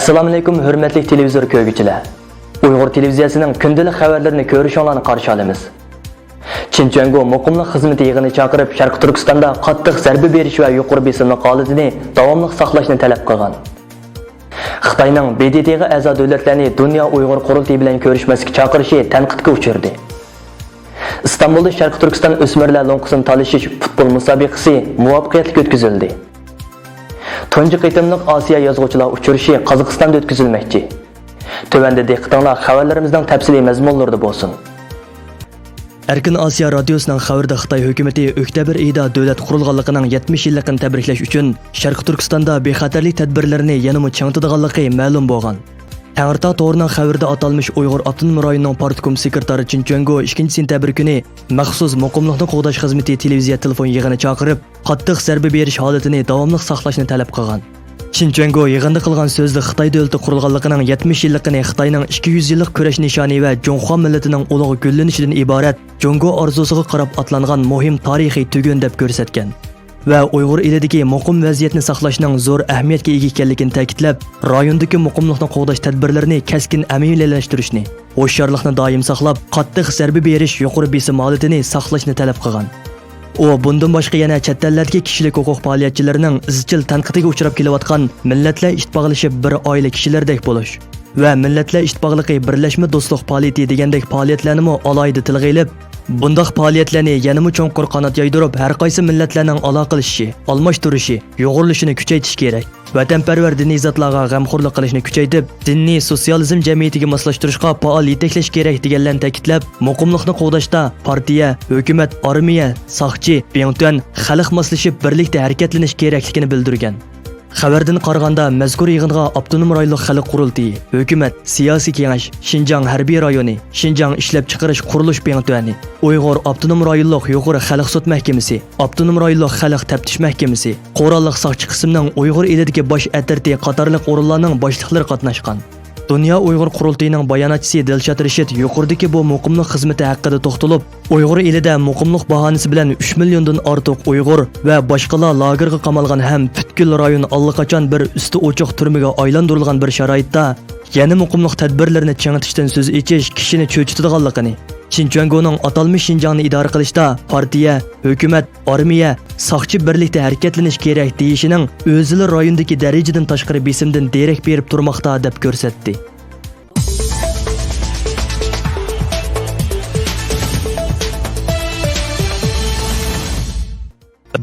Assalamu alaykum hürmetli televizor ko'rguvchilar. Uyg'ur televiziyasining kundalik xabarlarini ko'rishinglarni qarshi olamiz. Chinchuango muqimlik xizmati yig'ini chaqirib, Sharq Turkistonda qattiq zarba berish va yuqori besimli holatini davomli saqlashni talab qilgan. Xitoyning BDTga a'zo davlatlarni Dunyo Uyg'ur qurultiyi bilan ko'rishmaslikka chaqirishi tanqidga uchirdi. İstanbul'da Sharq Turkiston o'smirlar lo'nqisini talashish futbol musobaqasi muvaffaqiyatli o'tkazildi. Tunji qitimliq Osiyo yozuvchilar uchrashuvi Qozog'istonda o'tkazilmoqchi. Tövəndə diqqətinizlər xəbərlərimizdən təfsili məzmunlarda bolsun. Erkin Asiya radiosunun xəbərdə Xitay hökuməti oktyabr ayında dövlət qurulğanlığının 70 illiqini təbrikləş üçün Şərq Türkistanda bexatarlik tədbirlərini yanımı çəngtidiganlığı məlum bolğan. Tağırta to'g'rining xabarida atalmış Uyg'ur Avtonom rayonining partkom sekretari Chinchuango 2-sentabr kuni maxsus muqimlikni qo'g'dash xizmati televiziya telefon yig'ini chaqirib, qattiq zarba berish holatini davomli saqlashni talab qilgan. Chinchuango yig'inda qilgan so'zda Xitoy davlati qurilganligining 70 yilligini Xitoyning 200 yillik kurash nishoni va Jonghua millatining ulug' gullanishidan iborat Jongo orzusiga qarab atlangan muhim tarixiy tugun deb ko'rsatgan. Va Uyg'ur elidagi muqim vaziyatni saqlashning zo'r ahamiyatga ega ekanligini ta'kidlab, rayondagi muqimlikni qo'g'dash tadbirlarini keskin amaliyleştirishni, ho'sharlikni doim saqlab, qattiq zarba berish yuqori besim holatini saqlashni talab qilgan. O bundan boshqa yana chet ellardagi kishilik huquq faoliyatchilarining izchil tanqidiga uchrab kelayotgan millatlar ittifoqlashib bir oila kishilardek bo'lish va millatlar ittifoqligi birlashma do'stlik faoliyati degandek faoliyatlarni alohida tilga ilib, bundaq faoliyatlarni yanada cho'nqur qanot yaydirib, har qaysi millatlarning aloqalashishi, almashtirishi, yo'g'rilishini kuchaytirish kerak. Vatanparvar diniy zotlarga g'amxo'rlik qilishni kuchaytirib, dinni sotsializm jamiyatiga moslashtirishga faol yetaklash kerak deganlarni ta'kidlab, muqimlikni qo'g'dashda partiya, hukumat, armiya, soqchi, biyontuan xalq moslashib birlikda harakatlanish kerakligini bildirgan. Xabardan qaraganda mazkur yig'inga Avtonom rayonlik xalq qurultiyi, hukumat, siyosiy kengash, Xinjiang harbiy rayoni, Xinjiang ishlab chiqarish qurilish biyontuani, Uyg'ur Avtonom rayonlik yuqori xalq sud mahkamasi, Avtonom rayonlik xalq taftish mahkamasi, Qo'rolliq soqchi qismining Uyg'ur elidagi bosh atirti qatorliq o'rinlarning boshliqlari qatnashgan. Dünya Uyg'ur qurultiyining bayonotchisi Dilshod Rashid yuqoridagi bu muqimlik xizmati haqida to'xtalib, Uyg'ur elida muqimlik bahonasi bilan 3 milliondan ortiq Uyg'ur va boshqalar lagerga qamalgan ham butkul rayon allaqachon bir usti ochiq turmaga aylantirilgan bir sharoitda yana muqimlik tadbirlarini changitishdan so'z echish kishini cho'chitadiganligini, Chinchuangoning atalmış Xinjiangni idora qilishda partiya, hukumat, armiya, soqchi birlikda harakatlanish kerak deyishining o'zili rayondagi darajadan tashqari besimdan derak berib turmoqda deb ko'rsatdi.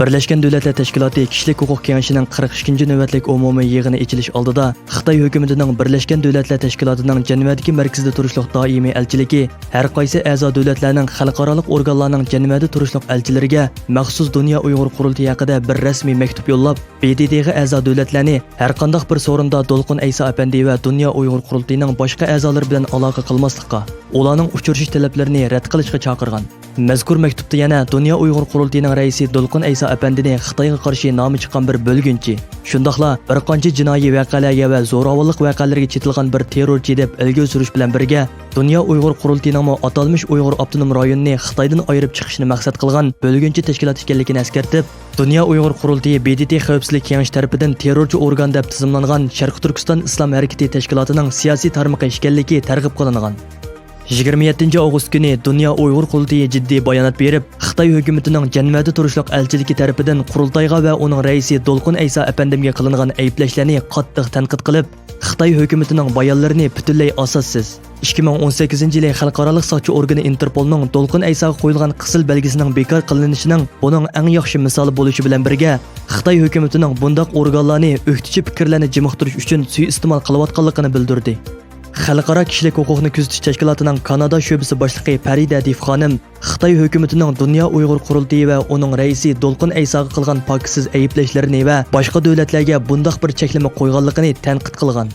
Birleşken Devletler Teşkilatı Kişilik Hukuk Kengashining 42. navbatlik umumiy yig'ini ochilish oldida Xitoy hukumatining Birleşken Devletler Teşkilatıning Jenevadagi markazida turishliq doimiy elchiligi har qaysi a'zo davlatlarning xalqaro organlarning Jenevada turishliq elchilariga maxsus Dunyo Uyg'ur qurultiyi haqida bir rasmiy maktub yo'llab, BDTga a'zo davlatlarni har qanday bir so'rinda Dolqin Aysa apandi va Dunyo Uyg'ur qurultiyining boshqa a'zolari bilan aloqa qilmaslikka, ularning uchrashish talablarini rad qilishga chaqirgan. Mazkur maktubda yana Dunyo Uyg'ur qurultiyining raisi Dolqin Aysa apandini Xitoyga qarshi nomi chiqqan bir bo'lgunchi, shundaqla bir qancha jinoiy voqealarga va zo'ravonlik voqealariga chetilgan bir terrorchi deb ilgari surish bilan birga Dunyo Uyg'ur qurultiyining atalmış Uyg'ur Avtonom rayonini Xitoydan ayirib chiqishni maqsad qilgan bo'lgunchi tashkilot ekanligini eskartib, Dunyo Uyg'ur qurultiyi BDT xavfsizlik kengashi tarafidan terrorchi organ deb tizimlangan Sharq Turkiston Islom harakati tashkilotining siyosiy tarmoqi ekanligi targ'ib qilingan. 27 avgust kuni Dunyo Uyg'ur qurultiyi jiddiy bayonot berib, Xitoy hukumatining Jenevada turishliq elchiligi tarafidan qurultayga va uning raisi Dolqin Aysa apandimga qilingan ayblashlarni qattiq tanqid qilib, Xitoy hukumatining bayonlarini butunlay asossiz, 2018-yili xalqaro soqchi organi Interpolning Dolqin Aysaga qo'yilgan qisl belgisining bekor qilinishining buning eng yaxshi misoli bo'lishi bilan birga, Xitoy hukumatining bundaq organlarni o'qitichi fikrlarni jimoqtirish uchun suiiste'mol qilayotganligini bildirdi. Xalqaro kishilik huquqni kuzatish tashkilotining Kanada sho'basi boshlig'i Farida Dif xonim Xitoy hukumatining Dunyo Uyg'ur qurultiyi va uning raisi Dolqin Aysaga qilgan paksiz ayblashlarini va boshqa davlatlarga bundaq bir cheklama qo'yganligini tanqid qilgan.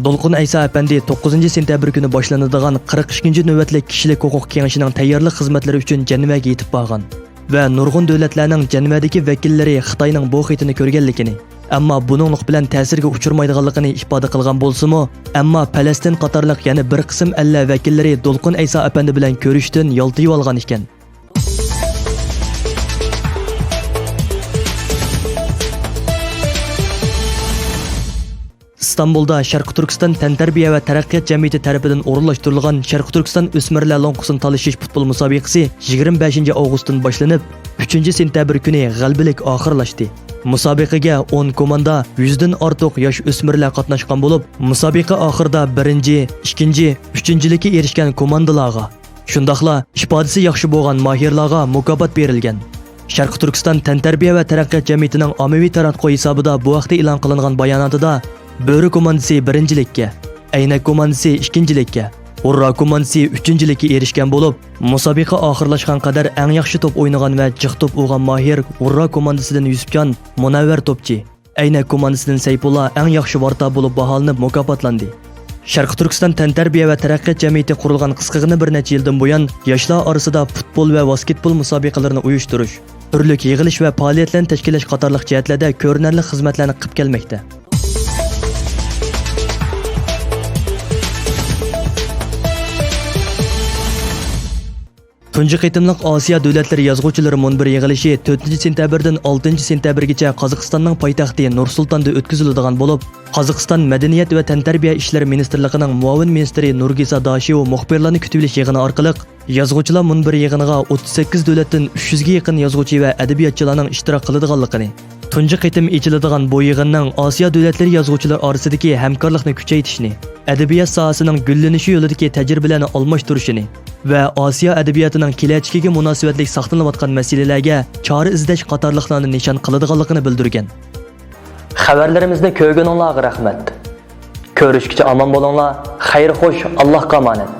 Dolqin Aysa apandi 9-sentabr kuni boshlanadigan 42 navbatlik kishilik huquq kengashining tayyorlik xizmatlari uchun Jenevaga yetib borgan va nurg'un davlatlarning Jenevadagi vakillari Xitoyning bu xitini ko'rganligini, ammo buninglik bilan ta'sirga uchirmaydiganligini ifoda qilgan bo'lsa-mu, ammo Falastin qatorliq yana bir qism alla vakillari Dolqin Aysa apandi bilan ko'rishdan yoltiyib olgan ekan. İstanbulda Sharqi Turkiston tantarbiya va taraqqiyot jamiyati tarafidan o'rinlashtirilgan Sharqi Turkiston o'smirlar lonqusini talashish futbol musobaqasi 25 avgustdan boshlanib, 3-sentabr kuni g'alabalik oxirlashdi. Musobaqaga 10 komanda 100 dan ortiq yosh o'smirlar qatnashgan bo'lib, musobaqa oxirida 1, 2, 3-likka erishgan komandalarga, shundaqla ifodasi yaxshi bo'lgan mahirlarga mukofot berilgan. Sharqi Turkiston tantarbiya va taraqqiyot jamiyatining ommaviy taratquv hisobida bu vaqtda e'lon qilingan bayonotida Bo'ri komandasi 1-likka, Aynak komandasi 2-likka, Urra komandasi 3-likka erishgan bo'lib, musobaqa oxirlashgan qadar eng yaxshi to'p o'ynagan va jiq to'p urgan mahir Urra komandasidan Yusufjon Munavvar to'pchi, Aynak komandasidan Sayfulla eng yaxshi varta bo'lib baholanib mukofotlandi. Sharqi Turkiston tantarbiya va taraqqiyot jamiyati qurilgan qisqagina bir necha yildan buyon yoshlar orasida futbol va basketbol musobaqalarini uyushtirish, turlik yig'ilish va faoliyatlarni tashkillash qatorliq jihatlarda ko'rinarli xizmatlarni qilib kelmoqda. Tunji qitimliq Osiyo davlatlari yozuvchilari munbir yig'ilishi 4-sentabrdan 6-sentabrgacha Qozog'istonning poytaxti Nur-Sultonda o'tkaziladigan bo'lib, Qozog'iston Madaniyat va tantarbiya ishlari ministrligining muavin ministri Nurgisa Dashev muxbirlarni kutib olish yig'ini orqali yozuvchilar munbir yig'iniga 38 davlatdan 300 ga yaqin yozuvchi va adabiyotchilarning ishtirok qiladiganligini, tunji qitim echiladigan bu yig'inning Osiyo davlatlari yozuvchilar orasidagi hamkorlikni kuchaytirishni, adabiyot sohasining gullanishi yo'lidagi tajribalarni almashtirishni va Osiyo adabiyotining kelajagiga munosabatli saqlanayotgan masalalarga chora izlash qatorliqlarni nishon qiladiganligini bildirgan. Xabarlarimizni ko'rganinglarga rahmat. Ko'rishgacha omon bo'linglar. Xayr xo'sh, Allohga omonat.